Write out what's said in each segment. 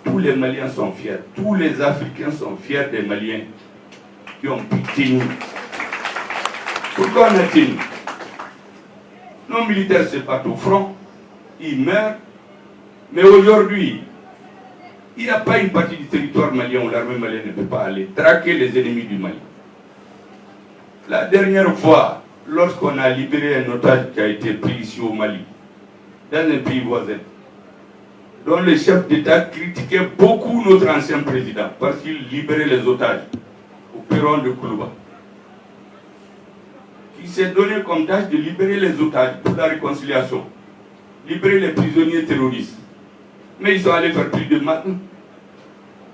tous les Maliens sont fiers, tous les Africains sont fiers des Maliens qui ont pu tenir. Pourquoi on a tenu? Nos militaires se battent au front, ils meurent, mais aujourd'hui, il n'y a pas une partie du territoire malien où l'armée malienne ne peut pas aller traquer les ennemis du Mali. La dernière fois, lorsqu'on a libéré un otage qui a été pris ici au Mali, dans un pays voisin, dont le chef d'État critiquait beaucoup notre ancien président parce qu'il libérait les otages au perron de Koulouba. Il s'est donné comme tâche de libérer les otages pour la réconciliation, libérer les prisonniers terroristes. Mais ils sont allés faire plus de mal.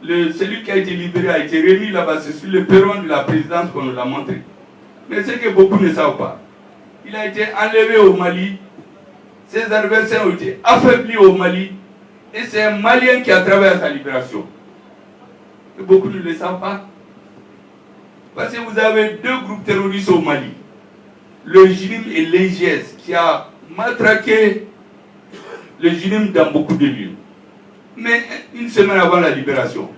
Celui qui a été libéré a été remis là-bas, c'est sur le perron de la présidence qu'on nous l'a montré. Mais ce que beaucoup ne savent pas, il a été enlevé au Mali, ses adversaires ont été affaiblis au Mali, et c'est un Malien qui a travaillé à sa libération. Et beaucoup ne le savent pas. Parce que vous avez deux groupes terroristes au Mali, le JINIM et l'EGS, qui a matraqué le JINIM dans beaucoup de lieux. Mais une semaine avant la libération,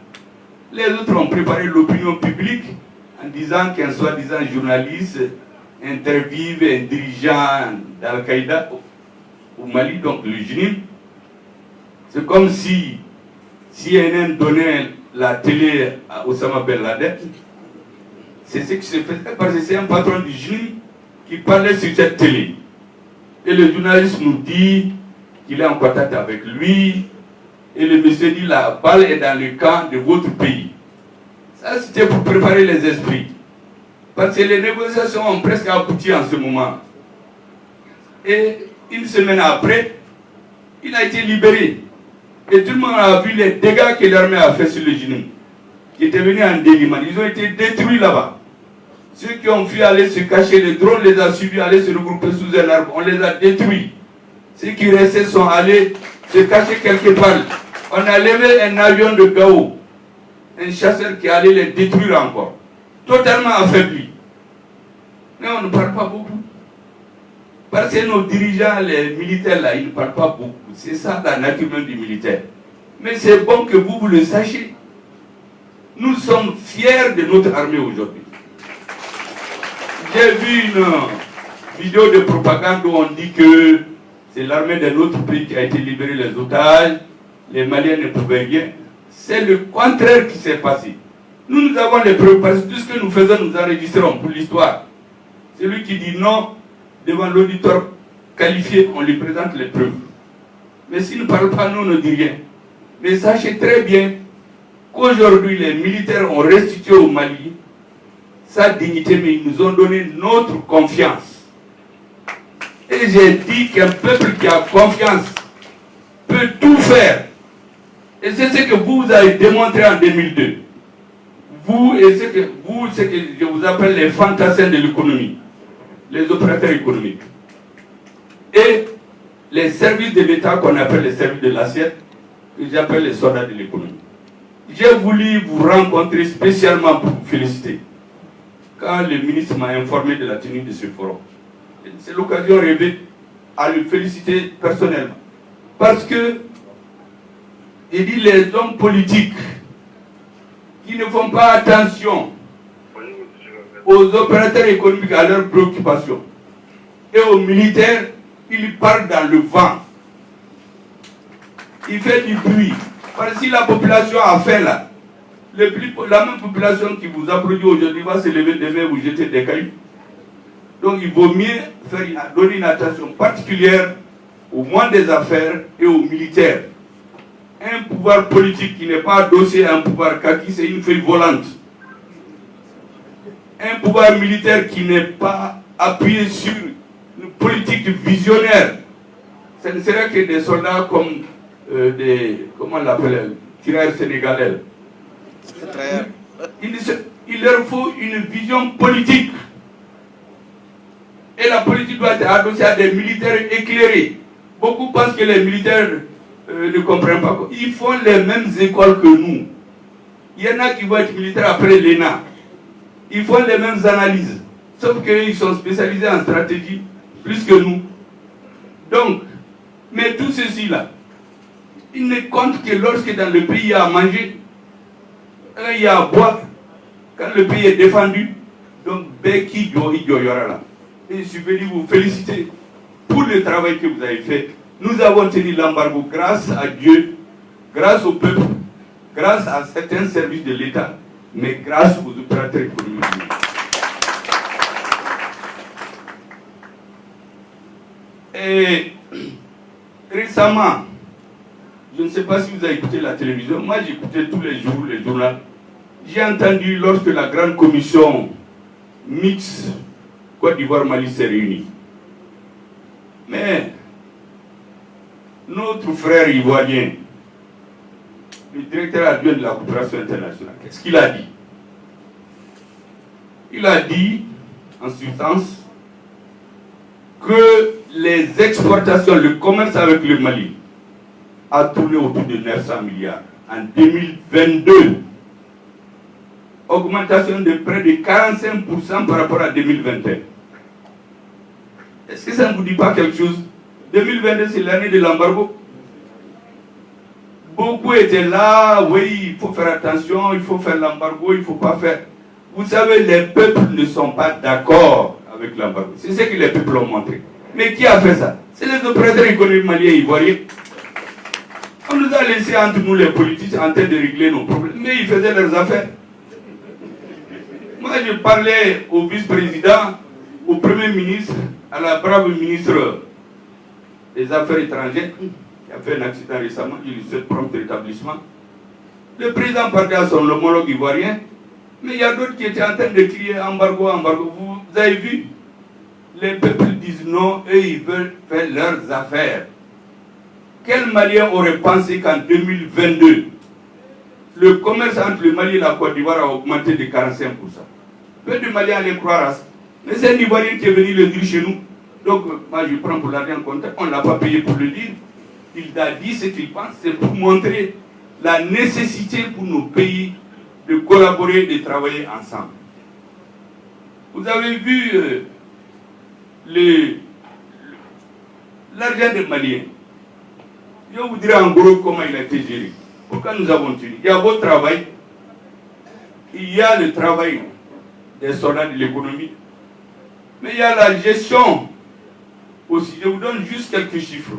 les autres ont préparé l'opinion publique en disant qu'un soi-disant journaliste interviewe un dirigeant d'Al-Qaïda au Mali, donc le JINIM. C'est comme si CNN donnait la télé à Osama Ben Laden. C'est ce qui se fait parce que c'est un patron du JINIM qui parlait sur cette télé. Et le journaliste nous dit qu'il est en contact avec lui. Et le monsieur dit la balle est dans le camp de votre pays. Ça, c'était pour préparer les esprits. Parce que les négociations ont presque abouti en ce moment. Et une semaine après, il a été libéré. Et tout le monde a vu les dégâts que l'armée a fait sur le JINIM, qui étaient venus en Déliman. Ils ont été détruits là-bas. Ceux qui ont fui aller se cacher, les drones les a suivis, aller se regrouper sous un arbre. On les a détruits. Ceux qui restaient sont allés se cacher quelque part. On a levé un avion de Gao, un chasseur qui allait les détruire encore. Totalement affaibli. Mais on ne parle pas beaucoup. Parce que nos dirigeants, les militaires là, ils ne parlent pas beaucoup. C'est ça la nature même du militaire. Mais c'est bon que vous le sachiez. Nous sommes fiers de notre armée aujourd'hui. J'ai vu une vidéo de propagande où on dit que c'est l'armée de notre pays qui a été libérée les otages, les Maliens ne pouvaient rien. C'est le contraire qui s'est passé. Nous avons les preuves parce que tout ce que nous faisons, nous enregistrons pour l'histoire. Celui qui dit non, devant l'auditeur qualifié, on lui présente les preuves. Mais s'il ne parle pas, nous ne dit rien. Mais sachez très bien qu'aujourd'hui, les militaires ont restitué au Mali sa dignité, mais ils nous ont donné notre confiance. Et j'ai dit qu'un peuple qui a confiance peut tout faire. Et c'est ce que vous avez démontré en 2002. Vous, ce que je vous appelle les fantassins de l'économie, les opérateurs économiques. Et les services de l'État qu'on appelle les services de l'assiette, que j'appelle les soldats de l'économie. J'ai voulu vous rencontrer spécialement pour vous féliciter. Quand le ministre m'a informé de la tenue de ce forum, c'est l'occasion rêvée à le féliciter personnellement. Parce que, il dit les hommes politiques qui ne font pas attention aux opérateurs économiques, à leurs préoccupations, et aux militaires, ils parlent dans le vent. Il fait du bruit. Parce que si la population a faim là, la même population qui vous applaudit aujourd'hui va se lever demain et vous jeter des cailloux. Donc il vaut mieux donner une attention particulière au monde des affaires et aux militaires. Un pouvoir politique qui n'est pas adossé à un pouvoir kaki, c'est une feuille volante. Un pouvoir militaire qui n'est pas appuyé sur une politique visionnaire. Ce ne serait que des soldats comme comment on l'appelle, tireurs sénégalais. Il leur faut une vision politique. Et la politique doit être adossée à des militaires éclairés. Beaucoup pensent que les militaires ne comprennent pas. Ils font les mêmes écoles que nous. Il y en a qui vont être militaires après l'ENA. Ils font les mêmes analyses. Sauf qu'ils sont spécialisés en stratégie plus que nous. Donc, mais tout ceci là, Il ne compte que lorsque dans le pays il y a à manger, il y a à boire, quand le pays est défendu. Donc, Beki Yoyora. Et je suis venu vous féliciter pour le travail que vous avez fait. Nous avons tenu l'embargo grâce à Dieu, grâce au peuple, grâce à certains services de l'État, mais grâce aux opérateurs économiques. Et récemment, je ne sais pas si vous avez écouté la télévision, moi j'écoutais tous les jours les journaux. J'ai entendu lorsque la grande commission mixte Côte d'Ivoire-Mali s'est réunie. Mais notre frère ivoirien, le directeur adjoint de la coopération internationale, qu'est-ce qu'il a dit? Il a dit, en substance, que les exportations, le commerce avec le Mali a tourné autour de 900 milliards. En 2022, augmentation de près de 45% par rapport à 2021. Est-ce que ça ne vous dit pas quelque chose? 2022, c'est l'année de l'embargo. Beaucoup étaient là, oui, il faut faire attention, il faut faire l'embargo, il ne faut pas faire. Vous savez, les peuples ne sont pas d'accord avec l'embargo. C'est ce que les peuples ont montré. Mais qui a fait ça? C'est les opérateurs économiques maliens et ivoiriens. On nous a laissé entre nous les politiques en train de régler nos problèmes. Mais ils faisaient leurs affaires. Moi, je parlais au vice-président, au premier ministre, à la brave ministre des Affaires étrangères, qui a fait un accident récemment, il lui souhaite prompt rétablissement. Le président parlait à son homologue ivoirien, mais il y a d'autres qui étaient en train de crier embargo, embargo. Vous avez vu? Les peuples disent non, eux ils veulent faire leurs affaires. Quel Malien aurait pensé qu'en 2022, le commerce entre le Mali et la Côte d'Ivoire a augmenté de 45%? Peu de Maliens allaient croire à ça. Mais c'est un Ivoirien qui est venu le dire chez nous. Donc, moi je prends pour l'argent comptant, on ne l'a pas payé pour le dire. Il a dit ce qu'il pense, c'est pour montrer la nécessité pour nos pays de collaborer et de travailler ensemble. Vous avez vu l'argent des Maliens. Je vous dirai en gros comment il a été géré. Pourquoi nous avons tenu? Il y a votre travail, il y a le travail des soldats de l'économie, mais il y a la gestion aussi. Je vous donne juste quelques chiffres.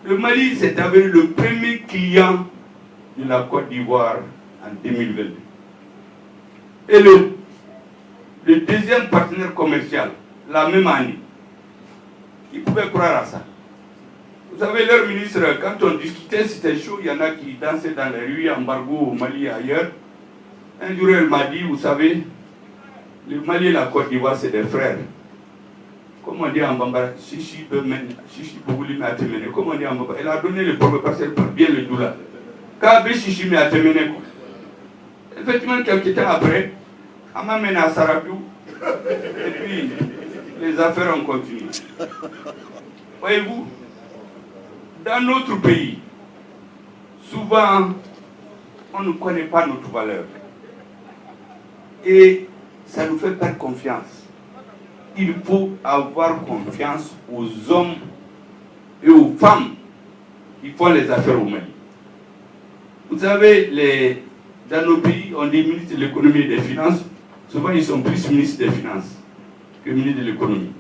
Le Mali s'est avéré le premier client de la Côte d'Ivoire en 2022. Et le deuxième partenaire commercial, la même année. Qui pouvait croire à ça? Vous savez, leur ministre, quand on discutait, c'était chaud. Il y en a qui dansaient dans les rues, embargo au Mali et ailleurs. Un jour, elle m'a dit, vous savez, le Mali et la Côte d'Ivoire, c'est des frères. Comment on dit en Bambara? Chichi Bougouli Matemene. Comment on dit en Bambara? Elle a donné le premier parce qu'elle parle bien le doula. Kabe Chichi Matemene. Effectivement, quelques temps après, on m'a mené à Sarabou. Et puis, les affaires ont continué. Voyez-vous, dans notre pays, souvent, on ne connaît pas notre valeur. Et ça nous fait perdre confiance. Il faut avoir confiance aux hommes et aux femmes qui font les affaires au Mali. Vous savez, dans nos pays, on dit ministre de l'économie et des finances. Souvent, ils sont plus ministres des finances que ministres de l'économie.